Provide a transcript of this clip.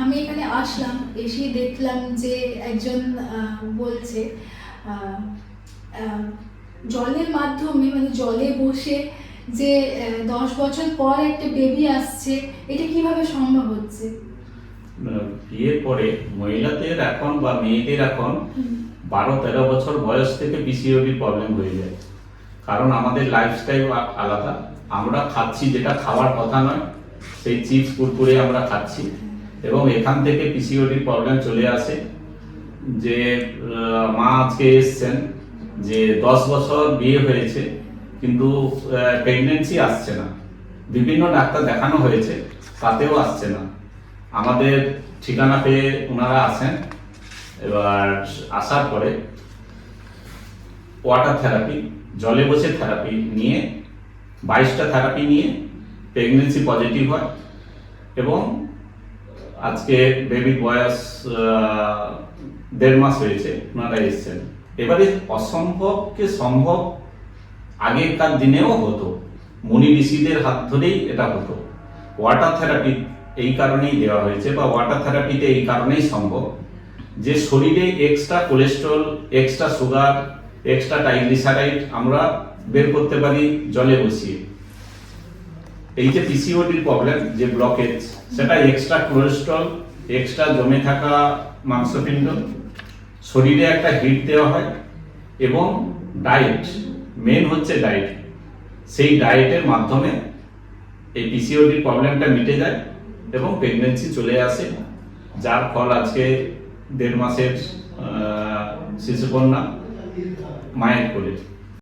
আমি এখানে আসলাম, এসে দেখলাম যে একজন বলছে আহ, আহ, জলের মাধ্যমে মানে জলে বসে যে 10 বছর পর একটা বেবি আসছে, এটা কিভাবে সম্ভব হচ্ছে? বিয়ের পরে মহিলাদের এখন বা মেয়েদের এখন 12-13 বছর বয়স থেকে পিসিওডি প্রবলেম হয়ে যায়। কারণ আমাদের লাইফস্টাইল আলাদা। আমরা খাচ্ছি যেটা খাওয়ার কথা নয়, সেই চিপস কুরকুরে আমরা খাচ্ছি, এবং এখান থেকে পিসিওডি প্রবলেম চলে আসে। যে মা আজকে এসছেন যে 10 বছর বিয়ে হয়েছে কিন্তু প্রেগনেন্সি আসছে না, বিভিন্ন ডাক্তার দেখানো হয়েছে তাতেও আসছে না। আমাদের ঠিকানা পেয়ে ওনারা আসেন, এবার আসার পরে ওয়াটার থেরাপি, জলে বসে থেরাপি নিয়ে 22টা থেরাপি নিয়ে প্রেগনেন্সি পজিটিভ হয়, এবং আজকে বেবির বয়স 1.5 মাস হয়েছে, ওনারা এসছেন। এবারে অসম্ভবকে সম্ভব আগেকার দিনেও হতো, মুনি ঋষিদের হাত ধরেই এটা হতো। ওয়াটার থেরাপি এই কারণেই দেওয়া হয়েছে, বা ওয়াটার থেরাপিতে এই কারণেই সম্ভব যে শরীরে extra cholesterol, extra sugar, extra triglyceride আমরা বের করতে পারি জলে বসিয়ে। এই যে পিসিওডির প্রবলেম, যে ব্লকেজ, সেটা এক্সট্রা কোলেস্ট্রল, এক্সট্রা জমে থাকা মাংসপিণ্ড, শরীরে একটা হিট দেওয়া হয়, এবং ডায়েট, মেন হচ্ছে ডায়েট। সেই ডায়েটের মাধ্যমে এই পিসিওডির প্রবলেমটা মিটে যায় এবং প্রেগনেন্সি চলে আসে, যার ফল আজকে 1.5 মাসের শিশুকন্যা মায়ের কোলে।